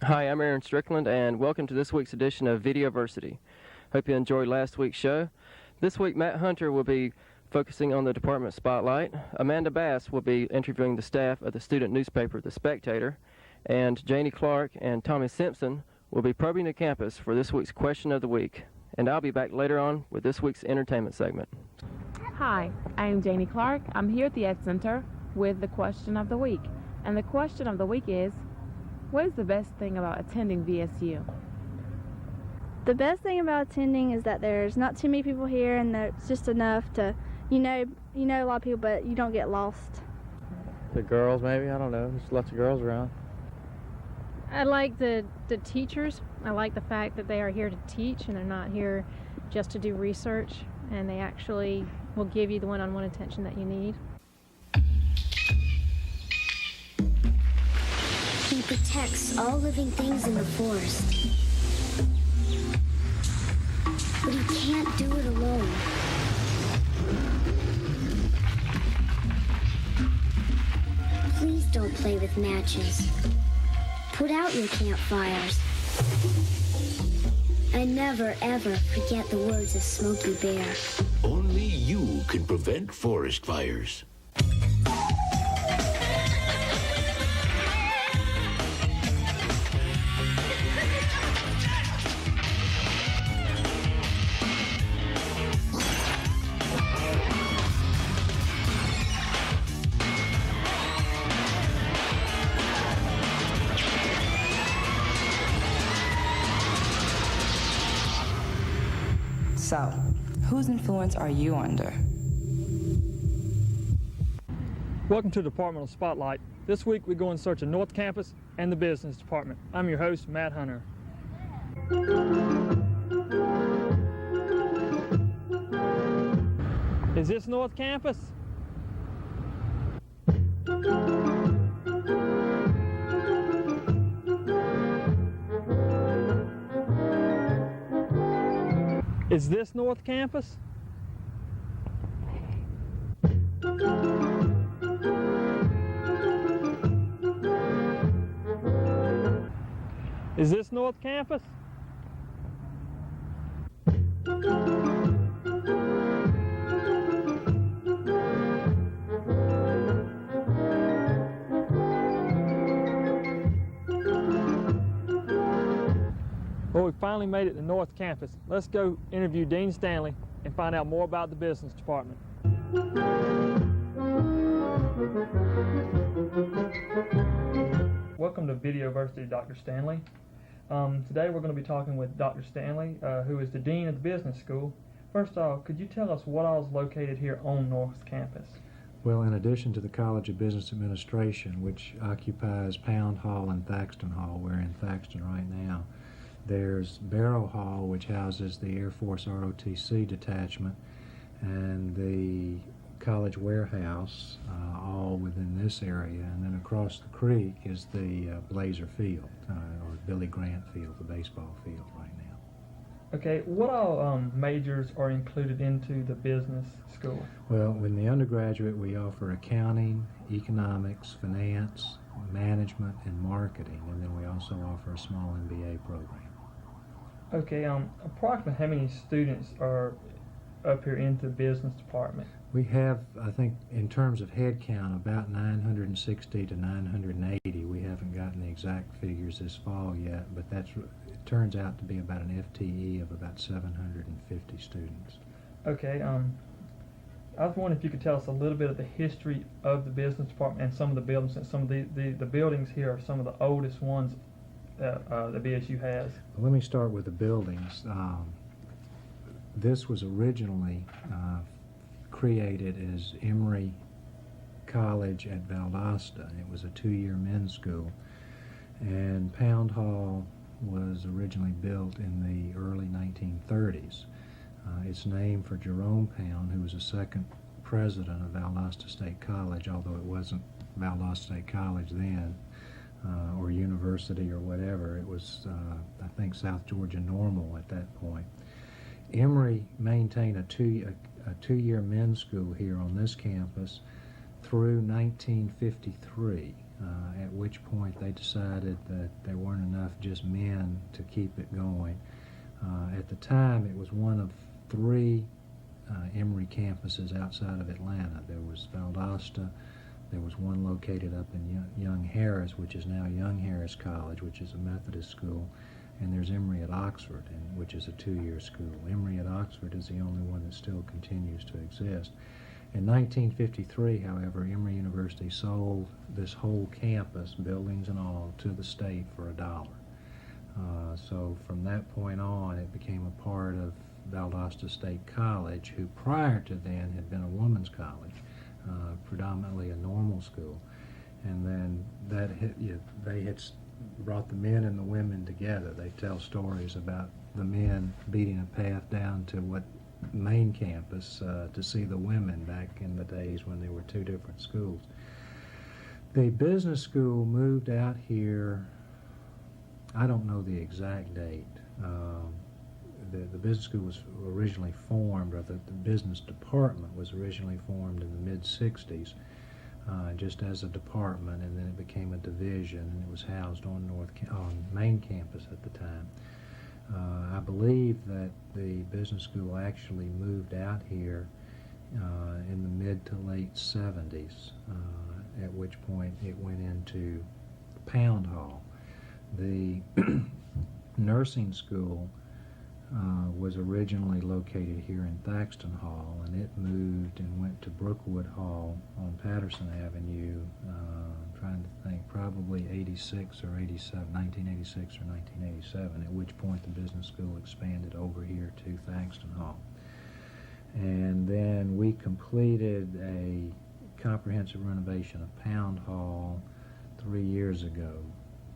Hi, I'm Aaron Strickland, and welcome to this week's edition of Videoversity. Hope you enjoyed last week's show. This week, Matt Hunter will be focusing on the department spotlight. Amanda Bass will be interviewing the staff of the student newspaper, The Spectator. And Janie Clark and Tommy Simpson will be probing the campus for this week's question of the week. And I'll be back later on with this week's entertainment segment. Hi, I'm Janie Clark. I'm here at the Ed Center with the question of the week. And the question of the week is, what is the best thing about attending VSU? The best thing about attending is that there's not too many people here, and there's just enough to, you know a lot of people, but you don't get lost. The girls, maybe, I don't know. There's lots of girls around. I like the teachers. I like the fact that they are here to teach and they're not here just to do research, and they actually will give you the one-on-one attention that you need. He protects all living things in the forest. But he can't do it alone. Please don't play with matches. Put out your campfires. And never, ever forget the words of Smokey Bear. Only you can prevent forest fires. So, whose influence are you under? Welcome to the Departmental Spotlight. This week we go in search of North Campus and the Business Department. I'm your host, Matt Hunter. Is this North Campus? Is this North Campus? Is this North Campus? Well, we finally made it to North Campus. Let's go interview Dean Stanley and find out more about the business department. Welcome to Videoversity, Dr. Stanley. Today we're going to be talking with Dr. Stanley, who is the Dean of the Business School. First off, could you tell us what all is located here on North Campus? Well, in addition to the College of Business Administration, which occupies Pound Hall and Thaxton Hall, we're in Thaxton right now, there's Barrow Hall, which houses the Air Force ROTC detachment, and the College Warehouse, all within this area. And then across the creek is the Blazer Field, or Billy Grant Field, the baseball field right now. Okay, what all majors are included into the business school? Well, in the undergraduate, we offer accounting, economics, finance, management, and marketing, and then we also offer a small MBA program. Okay, approximately how many students are up here into the business department? We have, I think, in terms of head count, about 960 to 980. We haven't gotten the exact figures this fall yet, but it turns out to be about an FTE of about 750 students. Okay, I was wondering if you could tell us a little bit of the history of the business department and some of the buildings. And some of the buildings here are some of the oldest ones that the BSU has. Well, let me start with the buildings. This was originally created as Emory College at Valdosta. It was a 2-year men's school, and Pound Hall was originally built in the early 1930s. It's named for Jerome Pound, who was the second president of Valdosta State College, although it wasn't Valdosta State College then, or university or whatever. It was, I think, South Georgia Normal at that point. Emory maintained a two-year men's school here on this campus through 1953. at which point they decided that there weren't enough just men to keep it going. At the time, it was one of 3 Emory campuses outside of Atlanta. There was Valdosta, there was one located up in Young Harris, which is now Young Harris College, which is a Methodist school, and there's Emory at Oxford, which is a 2-year school. Emory at Oxford is the only one that still continues to exist. In 1953, however, Emory University sold this whole campus, buildings and all, to the state for $1. So from that point on, it became a part of Valdosta State College, who prior to then had been a women's college, predominantly a normal school. And then they had brought the men and the women together. They tell stories about the men beating a path down to what main campus to see the women back in the days when there were 2 different schools. The business school moved out here, I don't know the exact date. The business school was originally formed, or the business department was originally formed in the mid-60s, just as a department, and then it became a division, and it was housed on main campus at the time. I believe that the business school actually moved out here in the mid to late 70s, at which point it went into Pound Hall. The nursing school was originally located here in Thaxton Hall, and it moved and went to Brookwood Hall on Patterson Avenue, I'm trying to think, probably 86 or 87, 1986 or 1987, at which point the business school expanded over here to Thaxton Hall. And then we completed a comprehensive renovation of Pound Hall 2 years ago.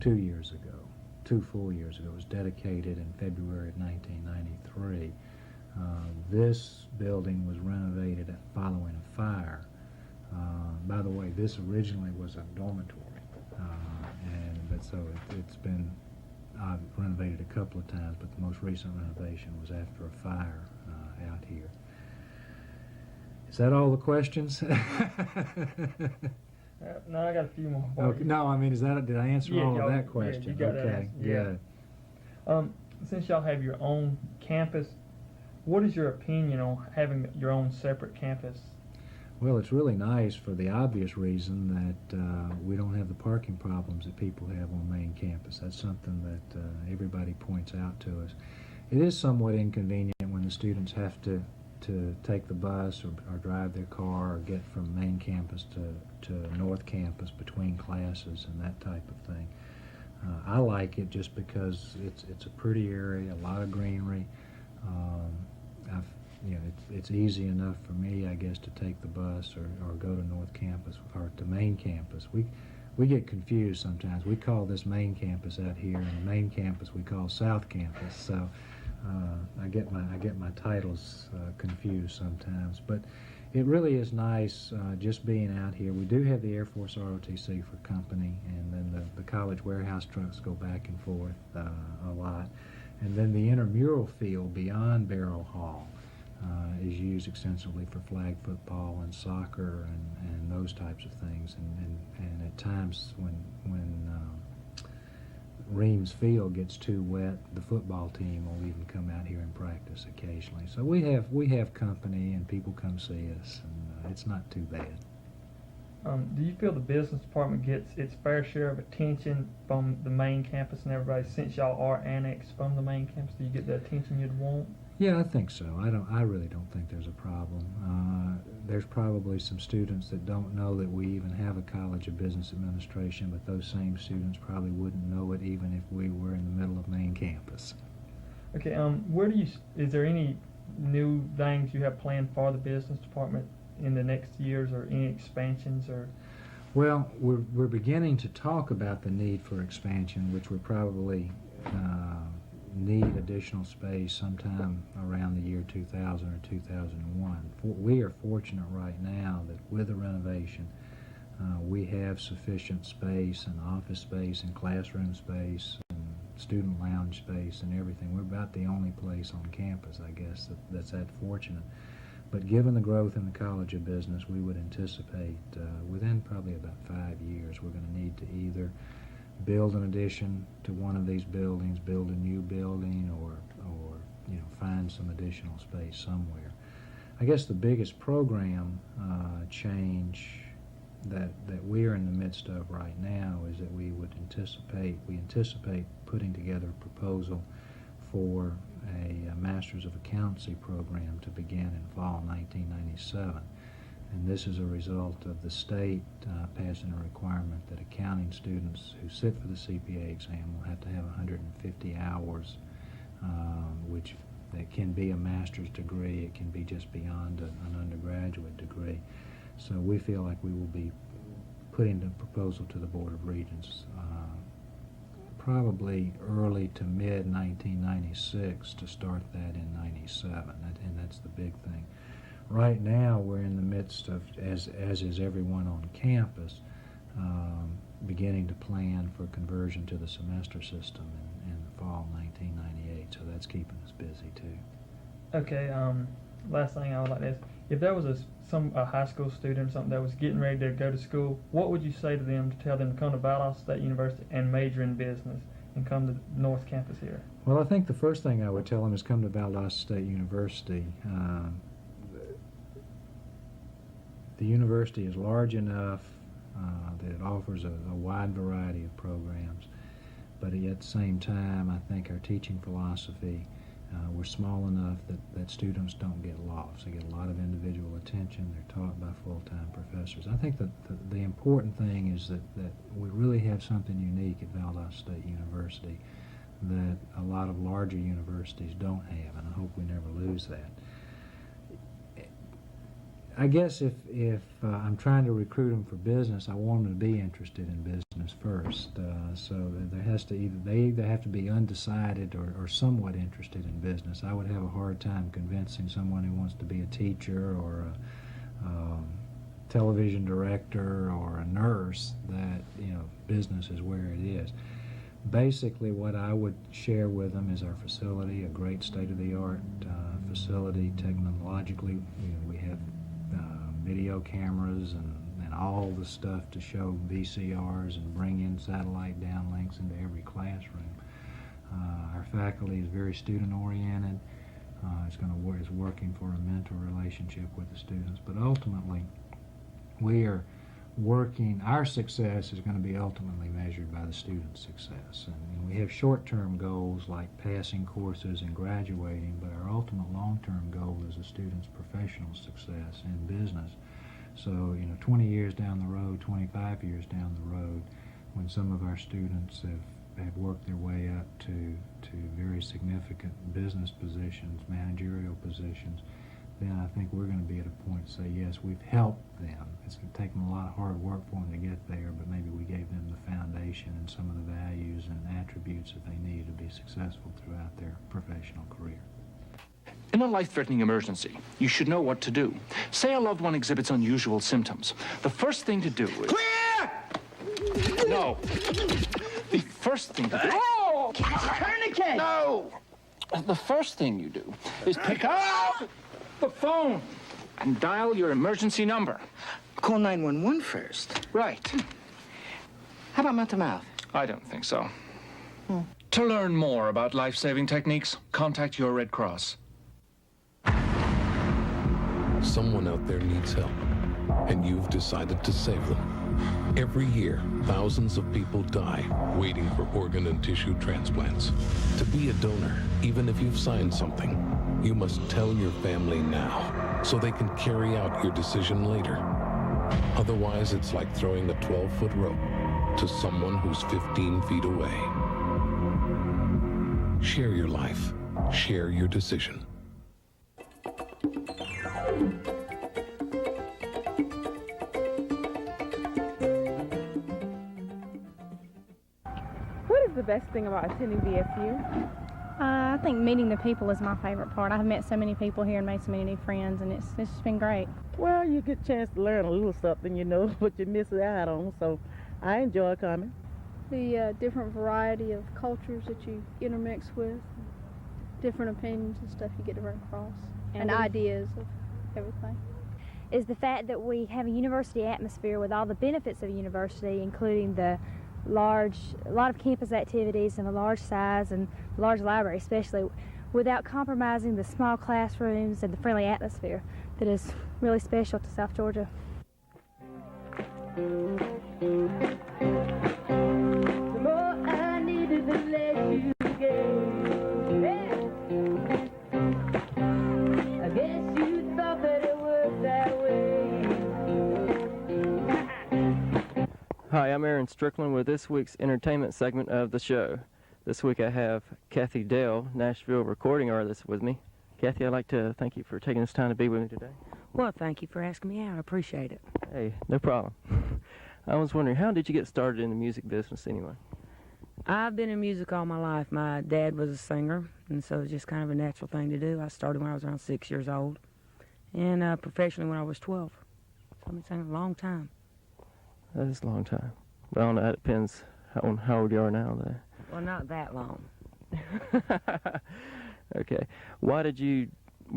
2 full years ago. It was dedicated in February of 1993. This building was renovated following a fire. By the way, this originally was a dormitory, but so it's been renovated a couple of times, but the most recent renovation was after a fire out here. Is that all the questions? No, I got a few more. Okay. No, I mean, did I answer all of that question? Yeah, you got okay, that. Yeah. Since y'all have your own campus, what is your opinion on having your own separate campus? Well, it's really nice for the obvious reason that we don't have the parking problems that people have on main campus. That's something that everybody points out to us. It is somewhat inconvenient when the students have to take the bus or drive their car or get from main campus to North Campus between classes and that type of thing. I like it just because it's a pretty area, a lot of greenery. It's easy enough for me, I guess, to take the bus or go to North Campus or to main campus. We get confused sometimes. We call this main campus out here, and the main campus we call South Campus. So I get my titles confused sometimes, but it really is nice just being out here. We do have the Air Force ROTC for company, and then the college warehouse trucks go back and forth a lot, and then the intramural field beyond Barrow Hall is used extensively for flag football and soccer and those types of things, and at times when Reams Field gets too wet, the football team will even come out here and practice occasionally. So we have company, and people come see us, and it's not too bad. Do you feel the business department gets its fair share of attention from the main campus and everybody, since y'all are annexed from the main campus? Do you get the attention you'd want? Yeah, I think so. I really don't think there's a problem. There's probably some students that don't know that we even have a College of Business Administration, but those same students probably wouldn't know it even if we were in the middle of main campus. Okay, is there any new things you have planned for the business department in the next years, or any expansions? Or well, we're beginning to talk about the need for expansion, which we're probably need additional space sometime around the year 2000 or 2001. We are fortunate right now that with the renovation, we have sufficient space and office space and classroom space and student lounge space and everything. We're about the only place on campus, I guess, that's that fortunate. But given the growth in the College of Business, we would anticipate within probably about 5 years we're going to need to either build an addition to one of these buildings, build a new building, or find some additional space somewhere. I guess the biggest program change that we're in the midst of right now is that we anticipate putting together a proposal for a Master's of Accountancy program to begin in fall 1997. And this is a result of the state passing a requirement that accounting students who sit for the CPA exam will have to have 150 hours, which that can be a master's degree, it can be just beyond an undergraduate degree. So we feel like we will be putting the proposal to the Board of Regents probably early to mid 1996 to start that in 97, and that's the big thing. Right now we're in the midst of, as is everyone on campus, beginning to plan for conversion to the semester system in the fall 1998, so that's keeping us busy too. Okay, last thing I would like to ask, if there was a high school student or something that was getting ready to go to school, what would you say to them to tell them to come to Valdosta State University and major in business and come to the North Campus here? Well, I think the first thing I would tell them is come to Valdosta State University. The university is large enough that it offers a wide variety of programs, but at the same time, I think our teaching philosophy, we're small enough that students don't get lost. They get a lot of individual attention. They're taught by full-time professors. I think that the important thing is that we really have something unique at Valdosta State University that a lot of larger universities don't have, and I hope we never lose that. I guess if I'm trying to recruit them for business, I want them to be interested in business first. So there has to they either have to be undecided or somewhat interested in business. I would have a hard time convincing someone who wants to be a teacher or a television director or a nurse that business is where it is. Basically, what I would share with them is our facility, a great state-of-the-art facility technologically. We have video cameras and all the stuff to show VCRs and bring in satellite downlinks into every classroom. Our faculty is very student-oriented. It's working for a mentor relationship with the students, but ultimately we are working. Our success is going to be ultimately measured by the students' success, and we have short-term goals like passing courses and graduating, but our ultimate long-term goal is the students' professional success in business. So 20 years down the road, 25 years down the road, when some of our students have worked their way up to very significant business positions, managerial positions, then I think we're going to be at a point to say, yes, we've helped them. It's going to take them a lot of hard work for them to get there, but maybe we gave them the foundation and some of the values and attributes that they need to be successful throughout their professional career. In a life-threatening emergency, you should know what to do. Say a loved one exhibits unusual symptoms. The first thing to do is... Clear! No. The first thing to do... Oh! Tourniquet! No! The first thing you do is pick up the phone and dial your emergency number. Call 911 first. Right. How about mouth-to-mouth? I don't think so. To learn more about life-saving techniques, contact your Red Cross. Someone out there needs help, and you've decided to save them. Every year, thousands of people die waiting for organ and tissue transplants. To be a donor, even if you've signed something, you must tell your family now, so they can carry out your decision later. Otherwise, it's like throwing a 12-foot rope to someone who's 15 feet away. Share your life. Share your decision. What is the best thing about attending VSU? I think meeting the people is my favorite part. I've met so many people here and made so many new friends, and it's just been great. Well, you get a chance to learn a little something, but you miss out on, so I enjoy coming. The different variety of cultures that you intermix with, different opinions and stuff you get to run across, and ideas. everything. Is the fact that we have a university atmosphere with all the benefits of a university, including a lot of campus activities and a large size and large library especially, without compromising the small classrooms and the friendly atmosphere that is really special to South Georgia. Hi, I'm Aaron Strickland with this week's entertainment segment of the show. This week I have Cathy Dale, Nashville recording artist, with me. Cathy, I'd like to thank you for taking this time to be with me today. Well, thank you for asking me out. I appreciate it. Hey, no problem. I was wondering, how did you get started in the music business anyway? I've been in music all my life. My dad was a singer, and so it's just kind of a natural thing to do. I started when I was around 6 years old, and professionally when I was 12. So I've been singing a long time. That is a long time. But I don't know, that depends on how old you are now, though. Well, not that long. Okay. Were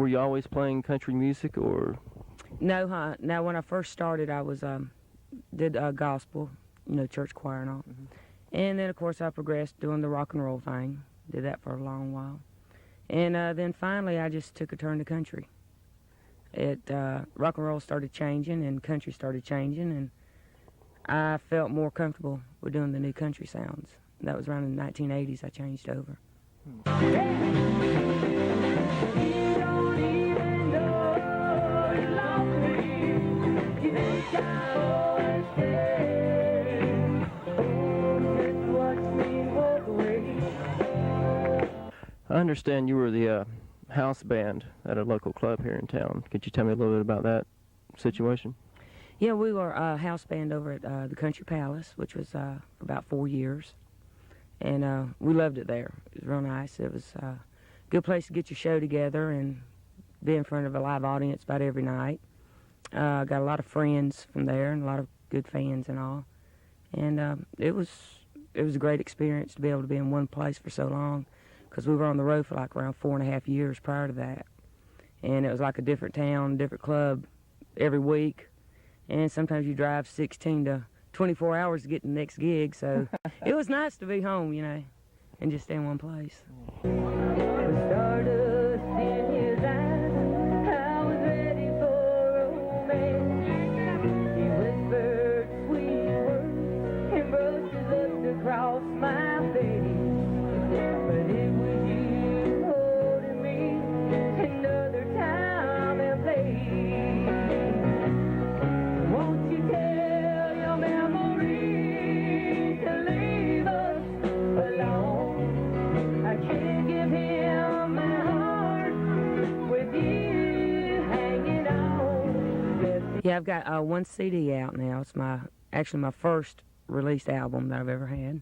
you always playing country music, or? No, now when I first started, I was, did gospel, church choir and all. Mm-hmm. And then, of course, I progressed doing the rock and roll thing. Did that for a long while. And then finally, I just took a turn to country. Rock and roll started changing, and country started changing, and I felt more comfortable with doing the new country sounds. That was around in the 1980s I changed over. I understand you were the house band at a local club here in town. Could you tell me a little bit about that situation? Yeah, we were a house band over at the Country Palace, which was for about 4 years. And we loved it there. It was real nice. It was a good place to get your show together and be in front of a live audience about every night. Got a lot of friends from there and a lot of good fans and all. And it was a great experience to be able to be in one place for so long, because we were on the road for like around 4.5 years prior to that. And it was like a different town, different club every week. And sometimes you drive 16 to 24 hours to get to the next gig, so it was nice to be home, and just stay in one place. Yeah, I've got one CD out now. It's actually my first released album that I've ever had,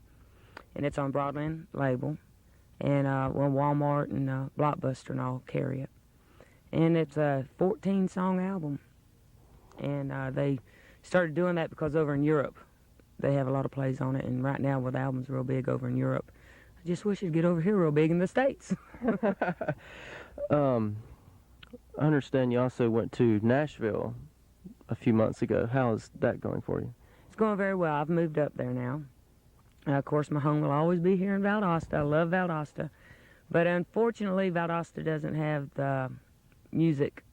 and it's on Broadland label, and Walmart and Blockbuster and all carry it. And it's a 14-song album, and they started doing that because over in Europe they have a lot of plays on it, and right now with albums real big over in Europe. I just wish it'd get over here real big in the States. I understand you also went to Nashville a few months ago. How is that going for you? It's going very well. I've moved up there now. Of course, my home will always be here in Valdosta. I love Valdosta. But unfortunately, Valdosta doesn't have the music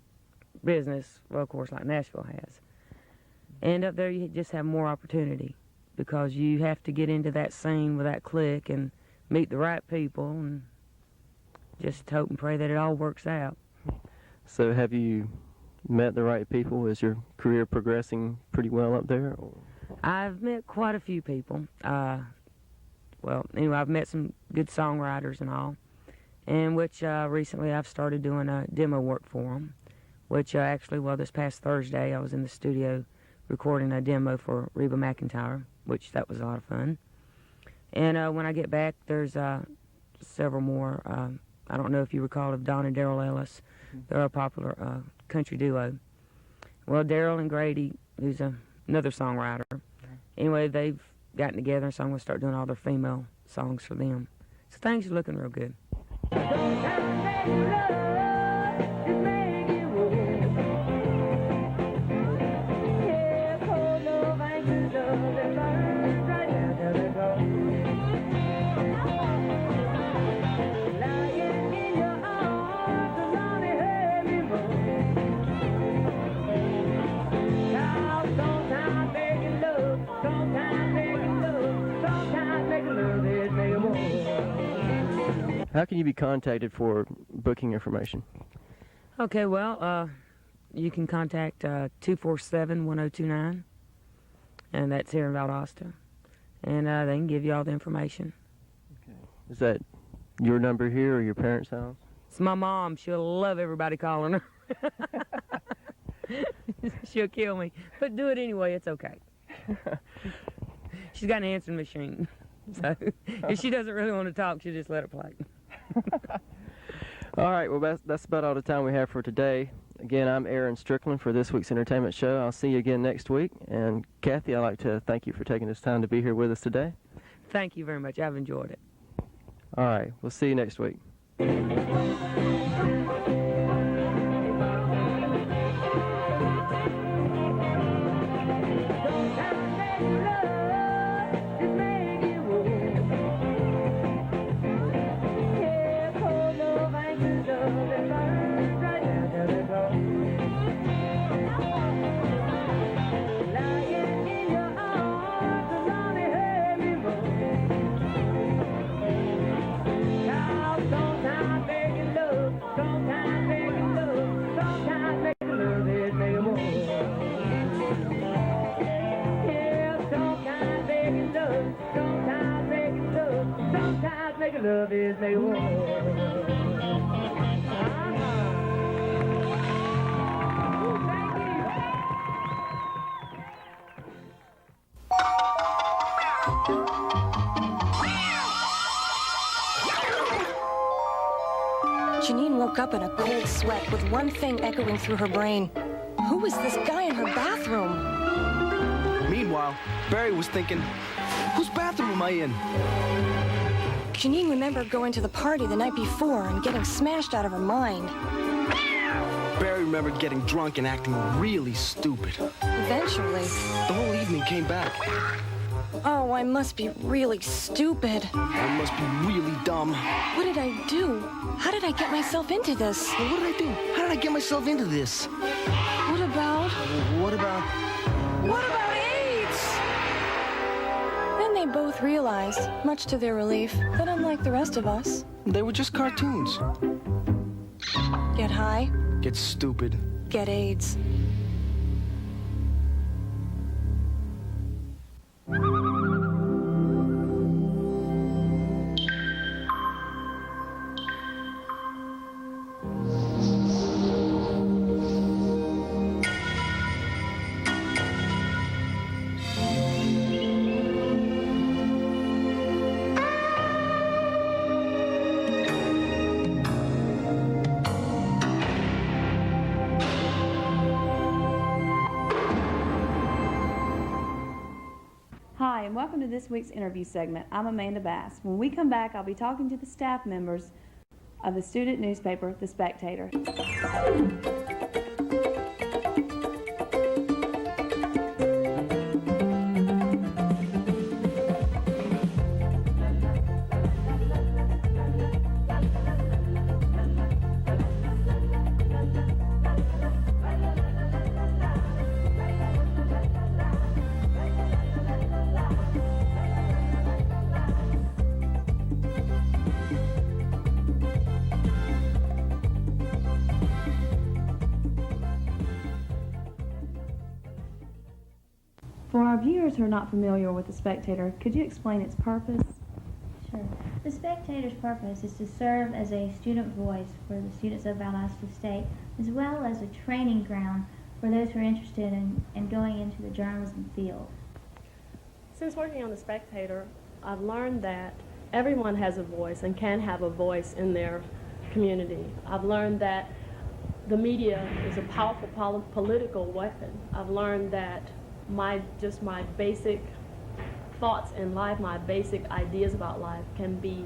business, well, of course, like Nashville has. And up there, you just have more opportunity, because you have to get into that scene with that clique and meet the right people and just hope and pray that it all works out. So have you met the right people? Is your career progressing pretty well up there? Or? I've met quite a few people. I've met some good songwriters and all, and which recently I've started doing demo work for them, which this past Thursday I was in the studio recording a demo for Reba McEntire, which that was a lot of fun. And when I get back, there's several more. I don't know if you recall of Don and Daryl Ellis. They're a popular country duo. Well, Daryl and Grady, who's another songwriter, anyway, they've gotten together, so I'm going to start doing all their female songs for them. So things are looking real good. How can you be contacted for booking information? Okay, well, you can contact 247-1029, and that's here in Valdosta, and they can give you all the information. Okay. Is that your number here or your parents' house? It's my mom. She'll love everybody calling her. She'll kill me, but do it anyway. It's okay. She's got an answering machine, so if she doesn't really want to talk, she'll just let it play. All right, well, that's about all the time we have for today. Again, I'm Aaron Strickland for this week's entertainment show. I'll see you again next week. And Cathy, I'd like to thank you for taking this time to be here with us today. Thank you very much. I've enjoyed it. All right, we'll see you next week. Love is make war. Janine woke up in a cold sweat with one thing echoing through her brain. Who was this guy in her bathroom? Meanwhile, Barry was thinking, whose bathroom am I in? Janine remembered going to the party the night before and getting smashed out of her mind. Barry remembered getting drunk and acting really stupid. Eventually. The whole evening came back. Oh, I must be really stupid. I must be really dumb. What did I do? How did I get myself into this? Well, what did I do? How did I get myself into this? What about... What about AIDS? Then they both realized, much to their relief, that unlike the rest of us... They were just cartoons. Get high. Get stupid. Get AIDS. Hi, and welcome to this week's interview segment. I'm Amanda Bass. When we come back, I'll be talking to the staff members of the student newspaper, The Spectator. For our viewers who are not familiar with The Spectator, could you explain its purpose? Sure. The Spectator's purpose is to serve as a student voice for the students of Valdosta State, as well as a training ground for those who are interested in going into the journalism field. Since working on The Spectator, I've learned that everyone has a voice and can have a voice in their community. I've learned that the media is a powerful political weapon. I've learned that my basic thoughts in life, my basic ideas about life can be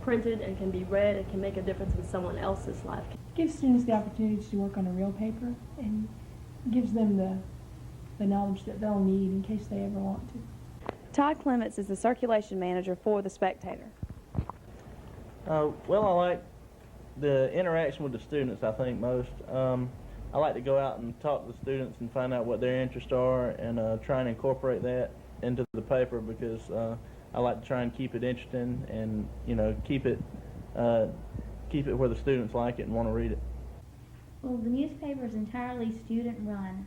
printed and can be read and can make a difference in someone else's life. Gives students the opportunity to work on a real paper and gives them the knowledge that they'll need in case they ever want to. Todd Clements is the circulation manager for The Spectator. Well, I like the interaction with the students, I think, most. I like to go out and talk to the students and find out what their interests are and try and incorporate that into the paper because I like to try and keep it interesting and, keep it keep it where the students like it and want to read it. Well, the newspaper is entirely student-run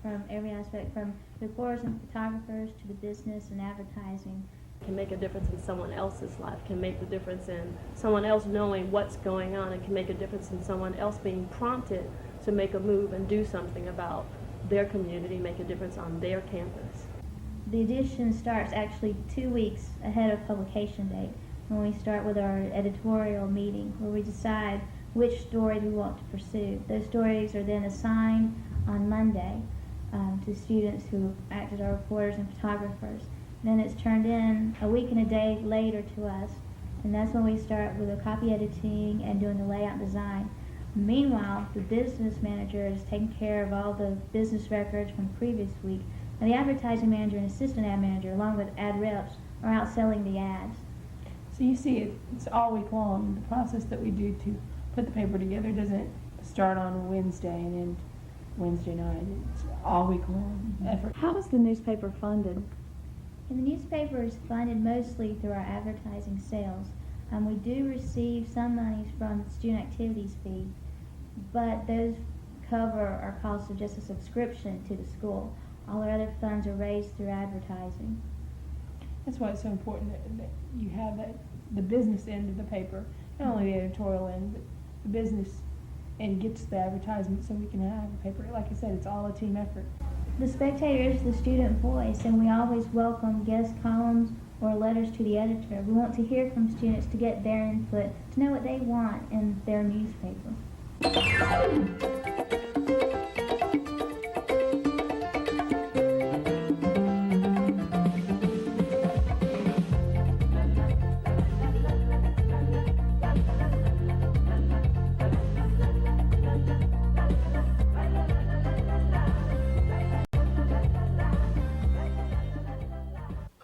from every aspect, from reporters and photographers to the business and advertising. Can make a difference in someone else's life, can make the difference in someone else knowing what's going on, and can make a difference in someone else being prompted to make a move and do something about their community, make a difference on their campus. The edition starts actually 2 weeks ahead of publication date, when we start with our editorial meeting, where we decide which stories we want to pursue. Those stories are then assigned on Monday to students who act as our reporters and photographers. Then it's turned in a week and a day later to us, and that's when we start with the copy editing and doing the layout design. Meanwhile, the business manager is taking care of all the business records from the previous week, and the advertising manager and assistant ad manager, along with ad reps, are out selling the ads. So you see, it's all week long. The process that we do to put the paper together doesn't start on Wednesday and end Wednesday night. It's all week long effort. How is the newspaper funded? And the newspaper is funded mostly through our advertising sales. We do receive some monies from the student activities fee, but those cover our cost of just a subscription to the school. All our other funds are raised through advertising. That's why it's so important that you have the business end of the paper, not only the editorial end, but the business end gets the advertisement so we can have the paper. Like I said, it's all a team effort. The Spectator is the student voice, and we always welcome guest columns or letters to the editor. We want to hear from students to get their input, to know what they want in their newspaper.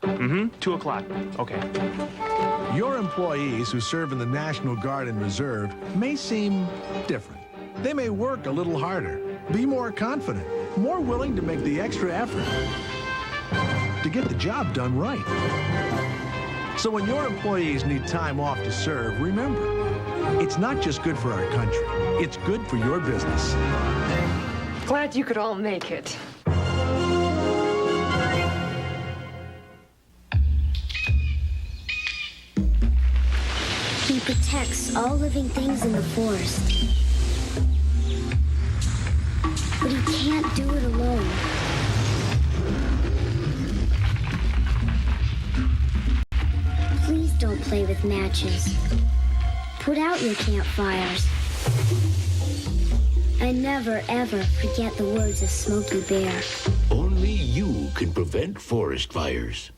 Mm-hmm. 2 o'clock. Okay. Your employees who serve in the National Guard and Reserve may seem different. They may work a little harder, be more confident, more willing to make the extra effort to get the job done right. So when your employees need time off to serve, remember, it's not just good for our country, it's good for your business. Glad you could all make it. He protects all living things in the forest. But he can't do it alone. Please don't play with matches. Put out your campfires. And never, ever forget the words of Smokey Bear. Only you can prevent forest fires.